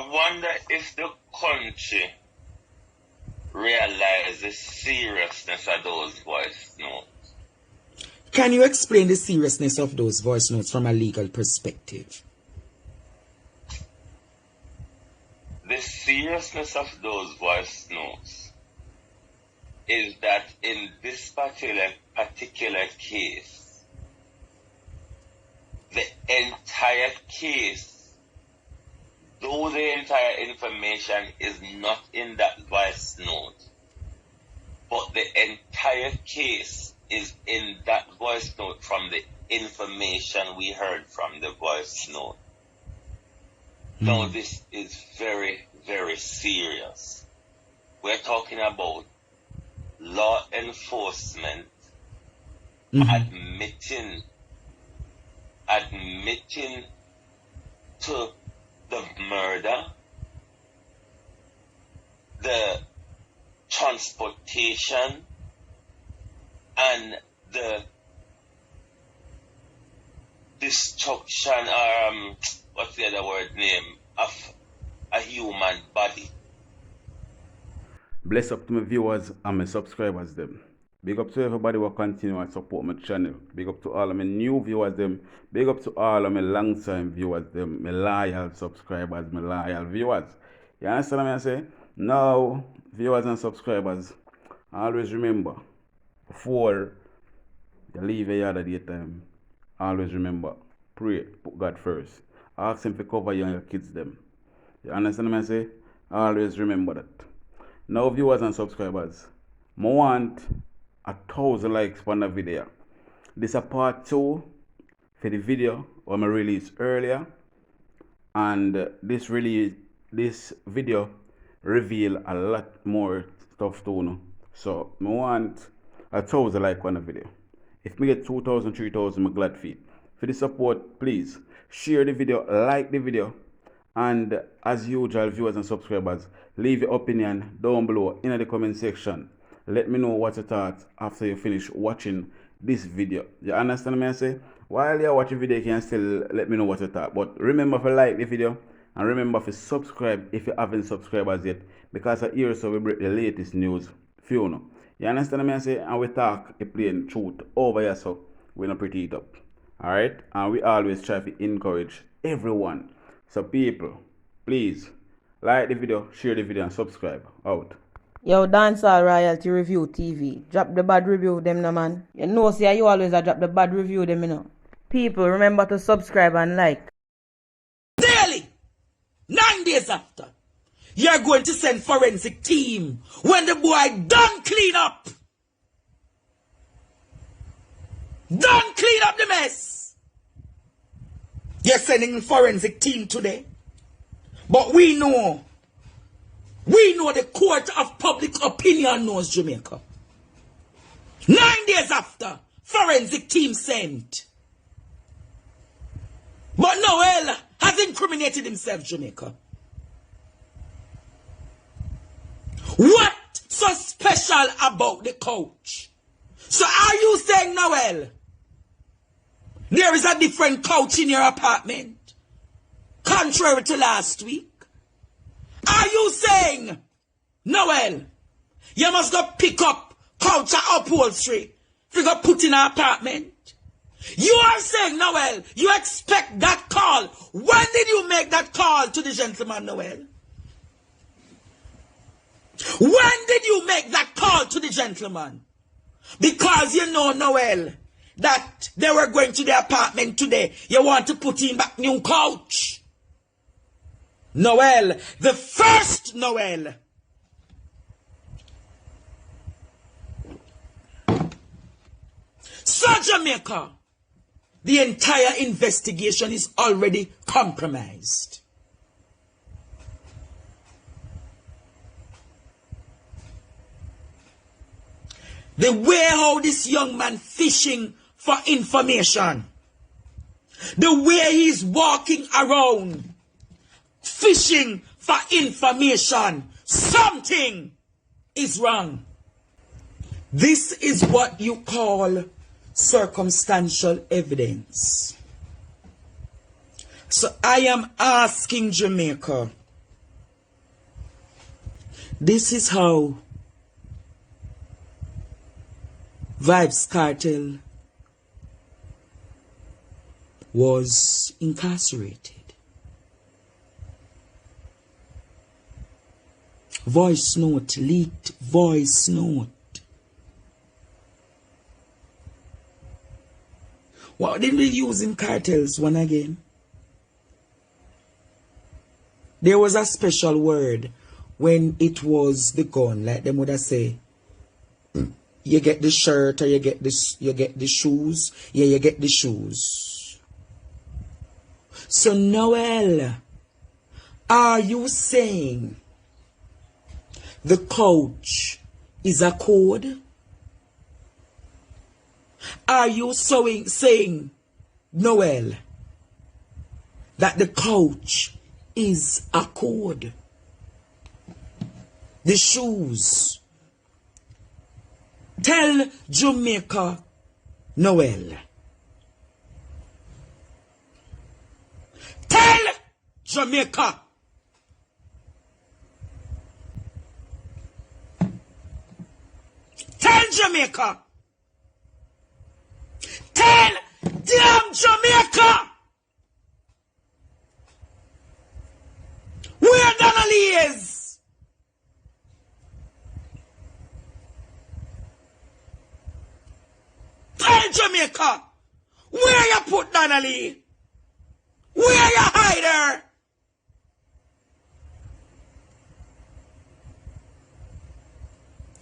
wonder if the country realizes the seriousness of those voice notes. Can you explain the seriousness of those voice notes from a legal perspective? The seriousness of those voice notes is that in this particular case, the entire case, though the entire information is not in that voice note, but the entire case is in that voice note from the information we heard from the voice note. Now, this is very, very serious. We're talking about law enforcement admitting to the murder, the transportation, and the destruction, what's the other word name, of a human body. Bless up to my viewers and my subscribers them. Big up to everybody who continue and support my channel. Big up to all of my new viewers them. Big up to all of my long time viewers them. My loyal subscribers, my loyal viewers. You understand what I say? Now, viewers and subscribers, always remember, before you leave a yard at the time, always remember, pray, put God first. Ask him to cover you and your kids them. You understand what I say? Always remember that. Now, viewers and subscribers, I want 1,000 likes on the video. This is a part 2 for the video I released earlier, and this video reveal a lot more stuff too. No? So I want 1,000 likes on the video. If me get 2,000, 3,000, I'm glad for it. For the support, please share the video, like the video, and as usual, viewers and subscribers, leave your opinion down below in the comment section. Let me know what you thought after you finish watching this video. You understand me I say? While you're watching the video, you can still let me know what you thought. But remember to like the video and remember to subscribe if you haven't subscribed as yet, because here so we break the latest news for you know. You understand me I say? And we talk a plain truth over here, so we don't pretty it up. Alright? And we always try to encourage everyone. So people, please like the video, share the video, and subscribe. Out. Yo, Dancehall Royalty Review TV. Drop the bad review them, no man. You know, see, you always drop the bad review them, you know. People, remember to subscribe and like. Daily, 9 days after, you're going to send forensic team when the boy done clean up. Done clean up the mess. You're sending forensic team today. But we know the court of public opinion knows Jamaica. 9 days after, forensic team sent. But Noel has incriminated himself, Jamaica. What so special about the couch? So are you saying, Noel, there is a different couch in your apartment, contrary to last week? Are you saying, Noel, you must go pick up couch at upholstery to go put in an apartment? You are saying, Noel, you expect that call. When did you make that call to the gentleman, Noel? When did you make that call to the gentleman? Because you know, Noel, that they were going to the apartment today. You want to put in back new couch. Noel, the first Noel. So Jamaica, the entire investigation is already compromised. The way how this young man fishing for information, the way he's walking around fishing for information, something is wrong. This is what you call circumstantial evidence. So I am asking Jamaica, This is how Vybz Kartel was incarcerated. Voice note, leaked voice note. What did we use in cartels one again? There was a special word when it was the gun, like them would have say, you get the shirt or you get this, you get the shoes. Yeah, you get the shoes. So Noel, are you saying the couch is a code? Are you saying, Noel, that the couch is a code? The shoes. Tell Jamaica, Noel. Tell Jamaica. Tell Jamaica. Tell damn Jamaica where Donna-lee is. Tell Jamaica where you put Donna-lee. Where you hide her.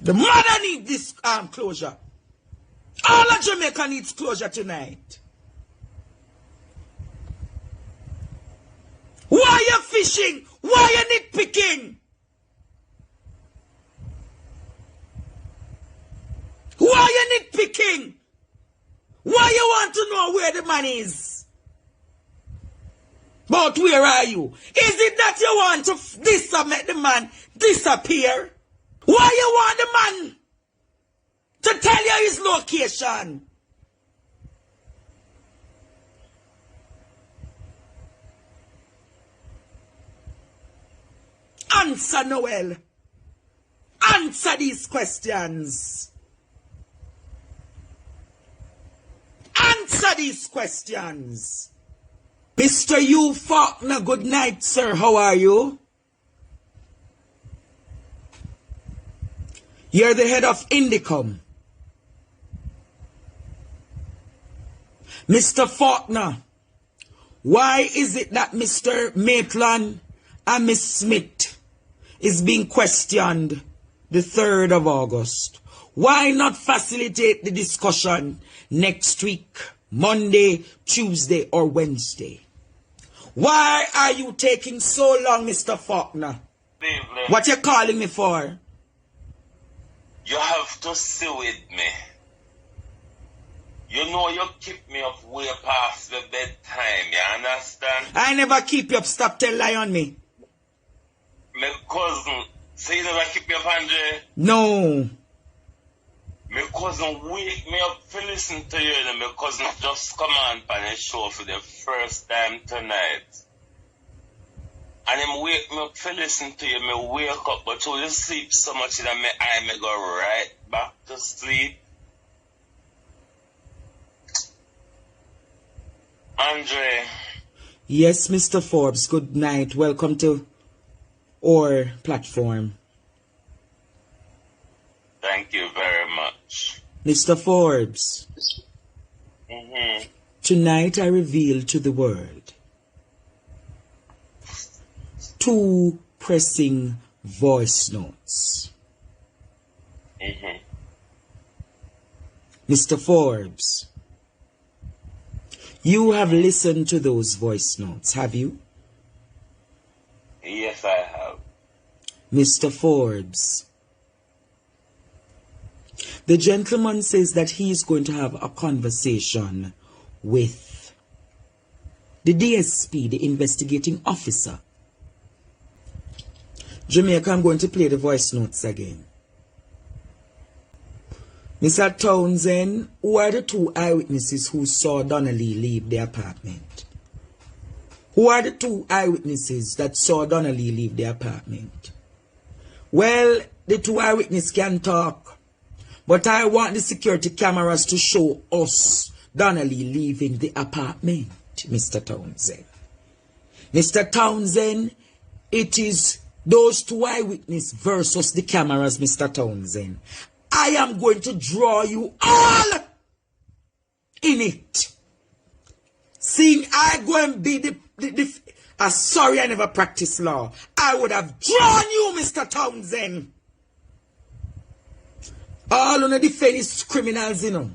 The mother needs this closure. All of Jamaica needs closure tonight. Why are you fishing? Why are you nitpicking? Why are you nitpicking? Why you want to know where the man is? But where are you? Is it that you want to make the man disappear? Why you want the man to tell you his location? Answer, Noel. Answer these questions. Answer these questions. Mr. U. Faulkner, good night, sir. How are you? You're the head of Indicom. Mr. Faulkner, why is it that Mr. Maitland and Miss Smith is being questioned the 3rd of August? Why not facilitate the discussion next week, Monday, Tuesday, or Wednesday? Why are you taking so long, Mr. Faulkner? What you calling me for? You have to sit with me. You know you keep me up way past the bedtime, you understand? I never keep you up. Stop tell lie on me. My cousin, so you never keep me up, Andre? No. My cousin wake me up to listen to you, and my cousin just come on the show for the first time tonight. And him wake me up to listen to you, me wake up, but you sleep so much that my eye may go right back to sleep. Andre. Yes, Mr. Forbes, good night. Welcome to our platform. Thank you very much. Mr. Forbes, tonight I reveal to the world 2 pressing voice notes. Mr. Forbes, you have listened to those voice notes, have you? Yes, I have. Mr. Forbes, the gentleman says that he is going to have a conversation with the DSP, the investigating officer. Jamaica, I'm going to play the voice notes again. Mr. Townsend, who are the 2 eyewitnesses who saw Donna-lee leave the apartment? Who are the 2 eyewitnesses that saw Donna-lee leave the apartment? Well, the two eyewitnesses can talk. But I want the security cameras to show us Donna-lee leaving the apartment, Mr. Townsend. Mr. Townsend, it is those two eyewitnesses versus the cameras, Mr. Townsend. I am going to draw you all in it. Seeing I go and be sorry I never practiced law. I would have drawn you, Mr. Townsend. All on the defense is criminals, you know.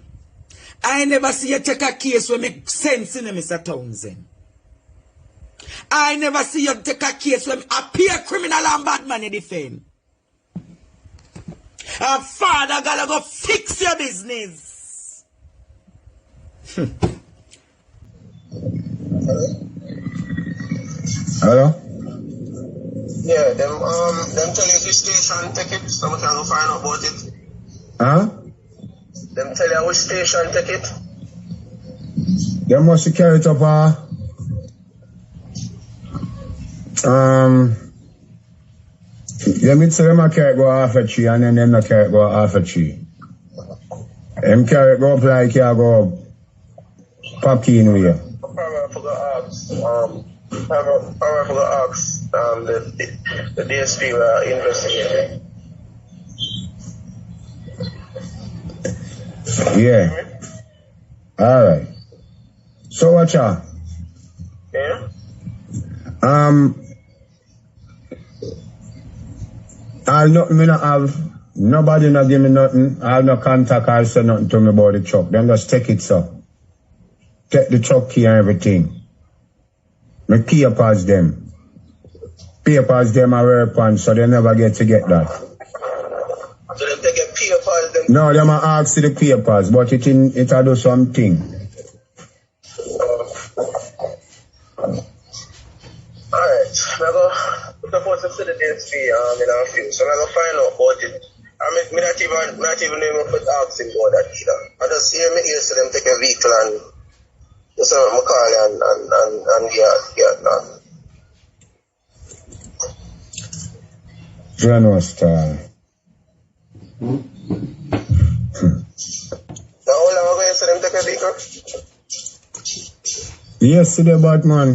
I never see you take a case where make sense in it, Mr. Townsend. I never see you take a case where appear criminal and bad man in defense. And father gotta go fix your business. Hello? Yeah, them tell you which station take it, so we can go find out about it. Huh? Them tell you which station take it. They must carry it up, let me tell them I carry it go half a tree and then them not carry it go half a tree. Them carry it go up like you go pop key in here. Probably for the ox, the DSP were investigating. Yeah. Alright. So watch out. Yeah? Me not have nobody not give me nothing. I have no contact or say nothing to me about the truck. Them just take it, so. Take the truck key and everything. Me papers them. Papers them are work on, so they never get to get that. So them take a papers them? No, them are ask the papers, but it a do something. Alright, I'm supposed to see the DSP in a few, so I'm going to find out about it. I mean, not even able to ask him about that either. I just hear me here, so them take a vehicle and just my call and get that. Journalist. Now, how long ago you see them take a vehicle? Yesterday, Batman.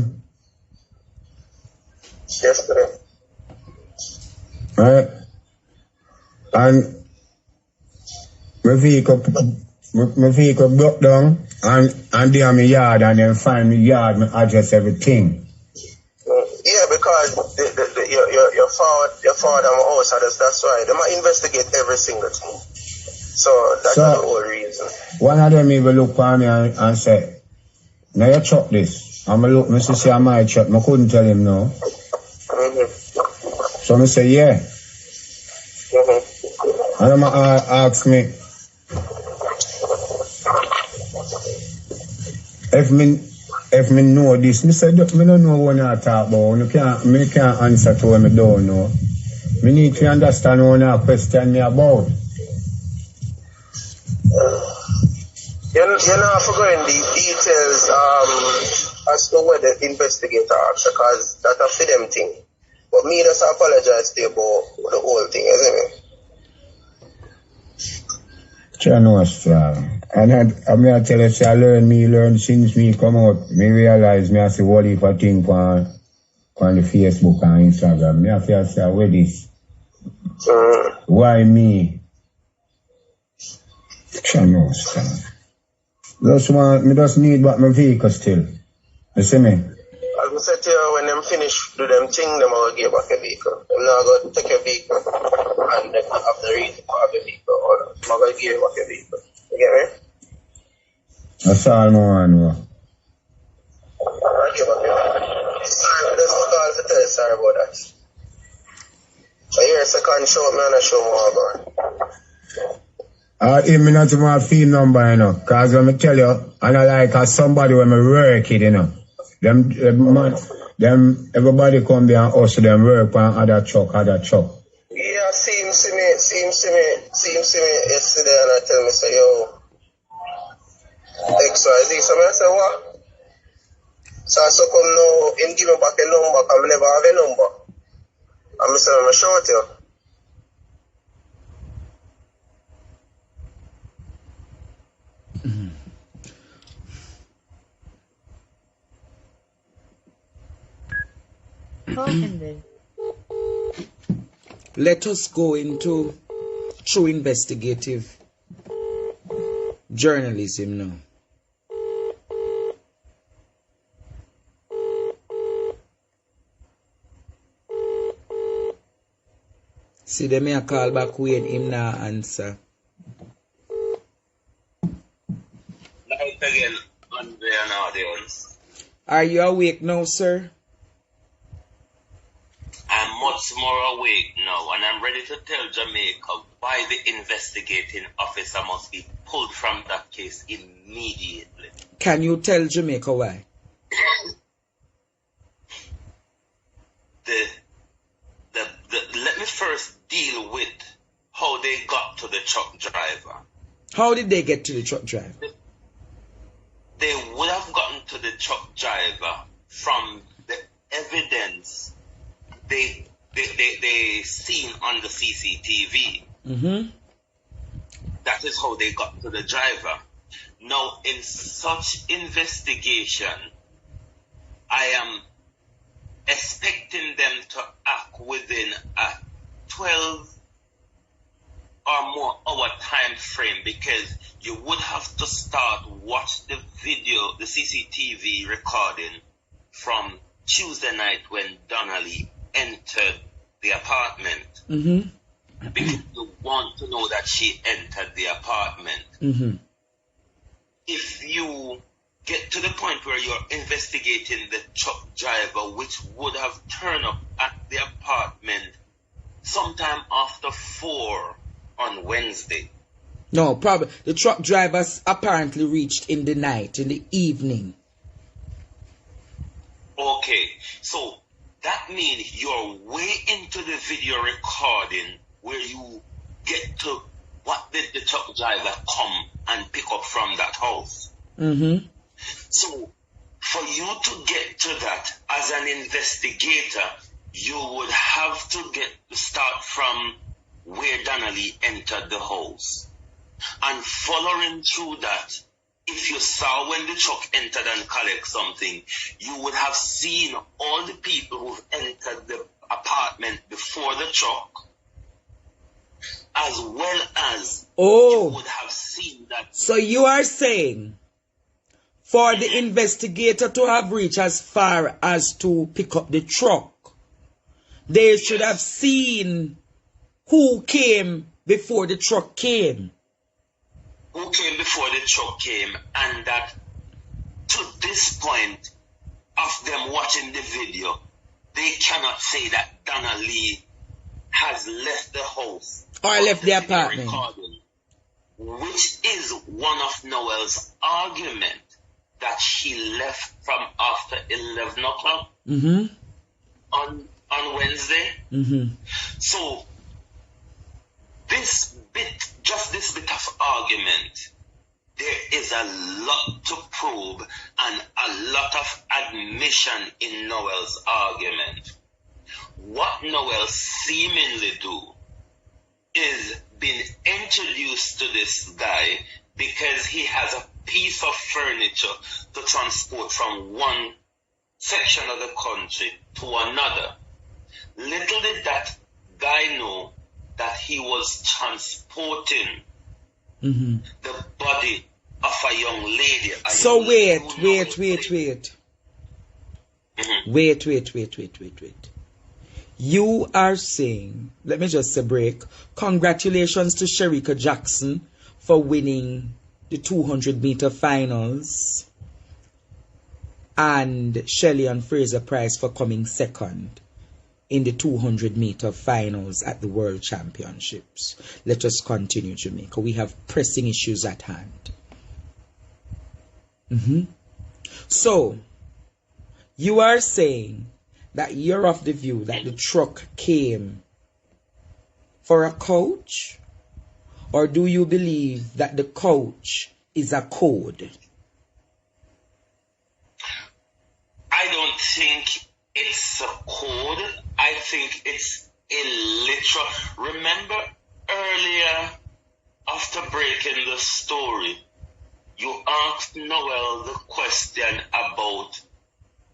Yesterday. Right? And my vehicle broke down and they on my yard and then find me yard, me address everything. Yeah, because your father and my house, that's why. They might investigate every single thing. So that's the whole reason. One of them even look for me and say, now you chuck this. And I look, I say, I might chuck. I couldn't tell him no. So I say, yeah. And I ask me, if me know this, I said, I don't know what I talk about. I can't answer to what I don't know. I need to understand what I question me about. You're not forgetting the details as to what the investigator asked, because that's a for them thing. But me just apologize to you about the whole thing, isn't it? And I tell you, I learn since me come out, me realize me have to what if I think on the Facebook and Instagram. Me have to say, where this? Why me? Me just need but my vehicle still. You see me? As I said to you, when them finish do them thing, them will give back a vehicle. Them not going to take a vehicle and them have the reason to have a vehicle. Or I'm going to give you back a vehicle. You get me? That's all I know. I'll give back a vehicle. Sorry, there's no call to tell you sorry about that. So here's a second show, me and a show more about. Me not even have phone number, you know. Because when I tell you, and I like as somebody when I work it, you know. Them everybody come there and also them work on other truck. Yeah, see me yesterday and I tell me, say, yo, Exp0se. So I say, what? So I come now, him give me back a number, because I never have a number. And I say, I'm show it you. talking then? Let us go into true investigative journalism now. See, they may call back when him not answer. Night again, on an audience. Are you awake now, sir? I'm much more awake now, and I'm ready to tell Jamaica why the investigating officer must be pulled from that case immediately. Can you tell Jamaica why? Let me first deal with how they got to the truck driver. How did they get to the truck driver? They would have gotten to the truck driver from the evidence they seen on the CCTV. Mm-hmm. That is how they got to the driver. Now, in such investigation, I am expecting them to act within a 12 or more hour time frame, because you would have to watch the video, the CCTV recording from Tuesday night when Donna-lee entered the apartment. Mm-hmm. Because you want to know that she entered the apartment. Mm-hmm. If you get to the point where you're investigating the truck driver, which would have turned up at the apartment sometime after 4 on Wednesday. No, probably the truck drivers apparently reached in the night, in the evening. Okay, so that means you're way into the video recording where you get to what did the truck driver come and pick up from that house. Mm-hmm. So for you to get to that as an investigator, you would have to start from where Donna-lee entered the house. And following through that, if you saw when the truck entered and collect something, you would have seen all the people who've entered the apartment before the truck, as well as you would have seen that. So you are saying for the investigator to have reached as far as to pick up the truck, they should have seen who came before the truck came. Who came before the truck came, and that to this point of them watching the video, they cannot say that Donna-lee has left the house or left the apartment, which is one of Noel's argument, that she left from after 11 o'clock on Wednesday. Mm-hmm. So this bit of argument, there is a lot to probe and a lot of admission in Noel's argument. What Noel seemingly do is been introduced to this guy because he has a piece of furniture to transport from one section of the country to another. Little did that guy know that he was transporting the body of a young lady. So wait. You are saying, let me just say break, congratulations to Sherika Jackson for winning the 200-meter finals, and Shelley and Fraser Price for coming second in the 200-meter finals at the World Championships. Let us continue, Jamaica. We have pressing issues at hand. So, you are saying that you're of the view that the truck came for a coach? Or do you believe that the coach is a code? I don't think it's a code. I think it's illiterate. Remember earlier, after breaking the story, you asked Noel the question about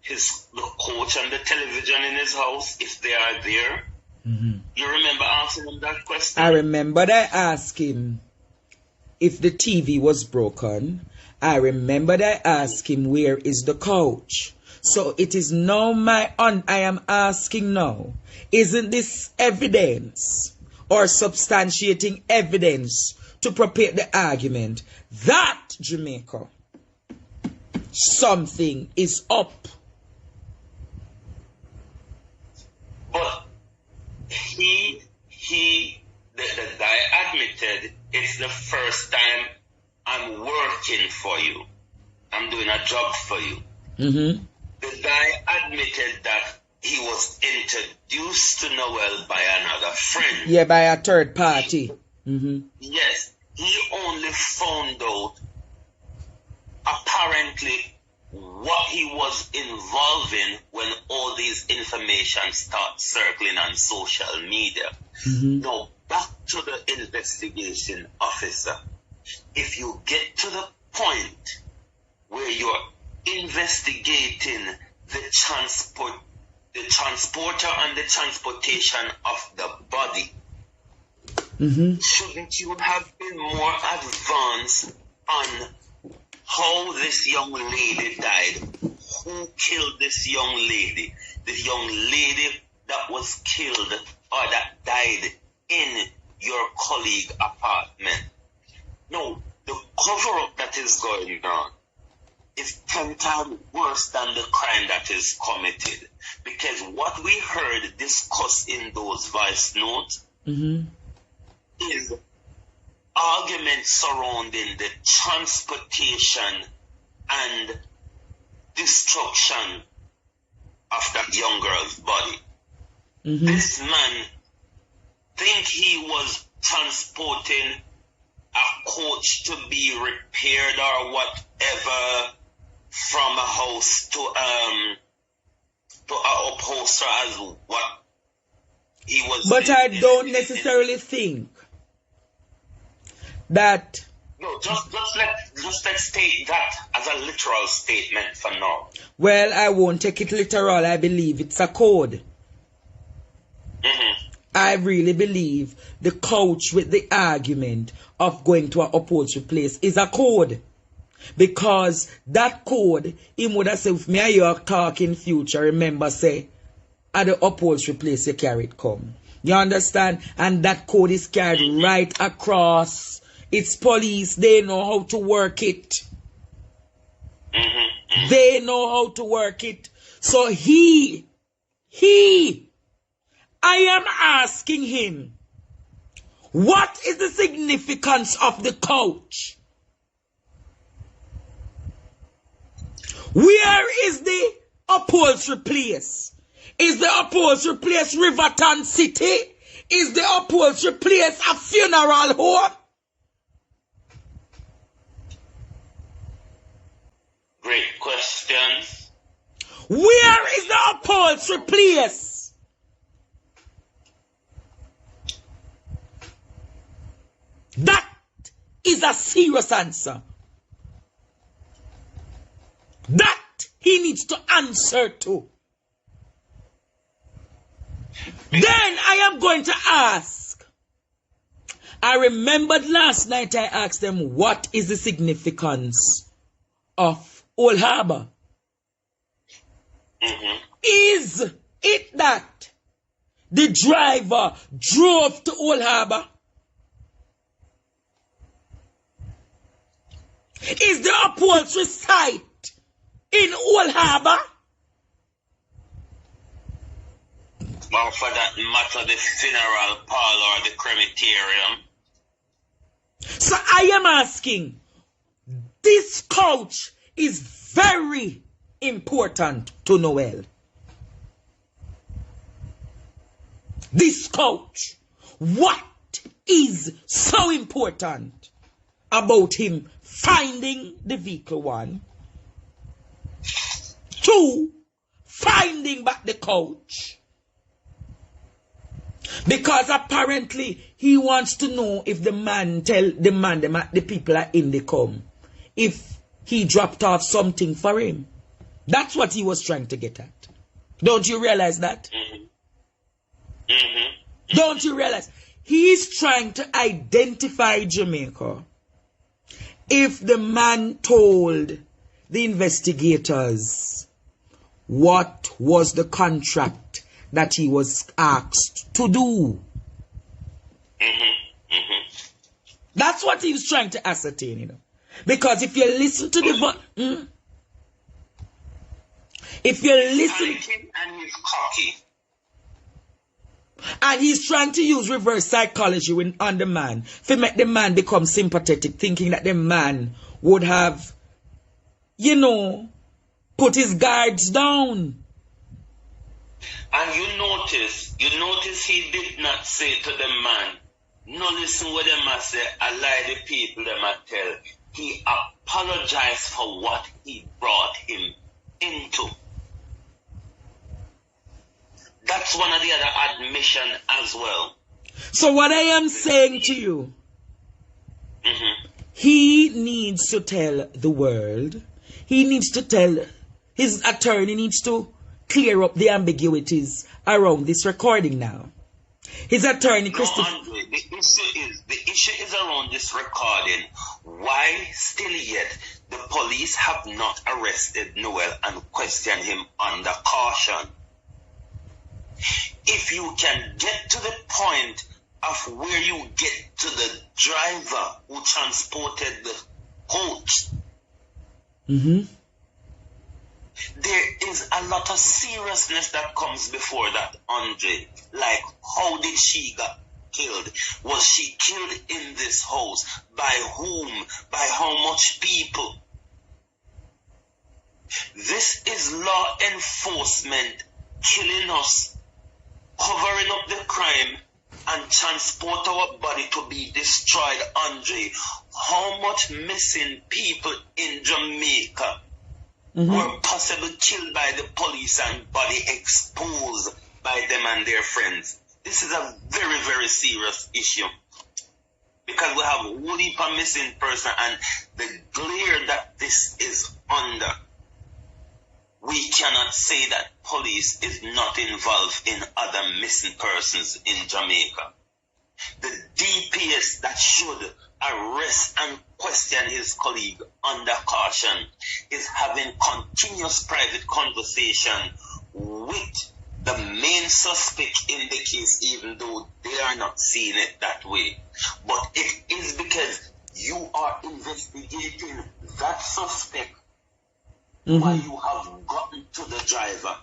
the coach and the television in his house, if they are there? You remember asking him that question? I remembered I asked him if the TV was broken. I remembered I asked him where is the couch. So it is now I am asking now, isn't this evidence or substantiating evidence to prepare the argument that, Jamaica, something is up? But the guy admitted, it's the first time I'm working for you. I'm doing a job for you. The guy admitted that he was introduced to Noel by another friend. Yeah, by a third party. Yes, he only found out apparently what he was involved in when all these information start circling on social media. Now, back to the investigation officer. If you get to the point where you're investigating the transporter and the transportation of the body, shouldn't you have been more advanced on how this young lady died? Who killed this young lady? The young lady that was killed or that died in your colleague apartment. No, the cover-up that is going on is 10 times worse than the crime that is committed. Because what we heard discussed in those voice notes is arguments surrounding the transportation and destruction of that young girl's body. This man think he was transporting a coach to be repaired or whatever from a house to a upholster as what he was. But I don't necessarily think that. No, just let's take that as a literal statement for now. Well, I won't take it literal. I believe it's a code. I really believe the couch with the argument of going to an upholstery place is a code. Because that code, him would have said, if me and you are talking future, remember say, at the upholstery place you carry it come. You understand? And that code is carried right across. It's police, they know how to work it. They know how to work it. So I am asking him, what is the significance of the couch? Where is the upholstery place? Is the upholstery place Riverton City? Is the upholstery place a funeral home? Great question. Where is the upholstery place? That is a serious answer. That he needs to answer to. Then I am going to ask. I remembered last night I asked them, what is the significance of Old Harbor? Is it that the driver drove to Old Harbor? Is the upholstery site in Old Harbor? Well, for that matter, the funeral parlor or the crematorium. So I am asking, this couch is very important to Noel. This couch, what is so important about him finding the vehicle? 1, 2, finding back the couch. Because apparently he wants to know if the man tell the people are in the come, if he dropped off something for him. That's what he was trying to get at. Don't you realize that? Don't you realize? He's trying to identify Jamaica. If the man told the investigators what was the contract that he was asked to do. That's what he was trying to ascertain, you know. Because if you listen to the... If you listen... And he's cocky. And he's trying to use reverse psychology on the man to make the man become sympathetic, thinking that the man would have, you know, put his guards down. And you notice he did not say to the man, no, listen what them a say, I lie the people them a tell. He apologized for what he brought him into. That's one of the other admission as well. So what I am saying to you, he needs to tell the world, he needs to tell, his attorney needs to clear up the ambiguities around this recording now. His attorney, Christopher... No, Andre, the issue is around this recording. Why still yet the police have not arrested Noel and questioned him under caution? If you can get to the point of where you get to the driver who transported the coach, there is a lot of seriousness that comes before that, Andre. Like, how did she get killed? Was she killed in this house? By whom? By how much people? This is law enforcement killing us, covering up the crime, and transport our body to be destroyed, Andre. How much missing people in Jamaica were possibly killed by the police and body exposed by them and their friends? This is a very, very serious issue. Because we have a whole heap of missing person, and the glare that this is under, we cannot say that police is not involved in other missing persons in Jamaica. The DPS that should arrest and question his colleague under caution is having continuous private conversation with the main suspect in the case, even though they are not seeing it that way. But it is because you are investigating that suspect while you have gotten to the driver.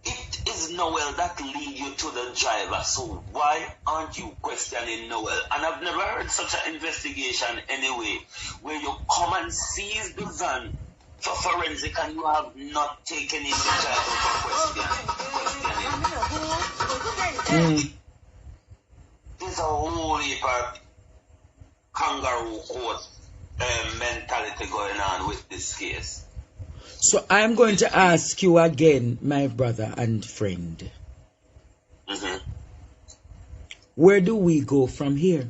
It is Noel that lead you to the driver, so why aren't you questioning Noel? And I've never heard such an investigation anyway, where you come and seize the van for forensic and you have not taken in the driver for questioning. There's a whole heap of kangaroo court mentality going on with this case. So I'm going to ask you again, my brother and friend. Where do we go from here?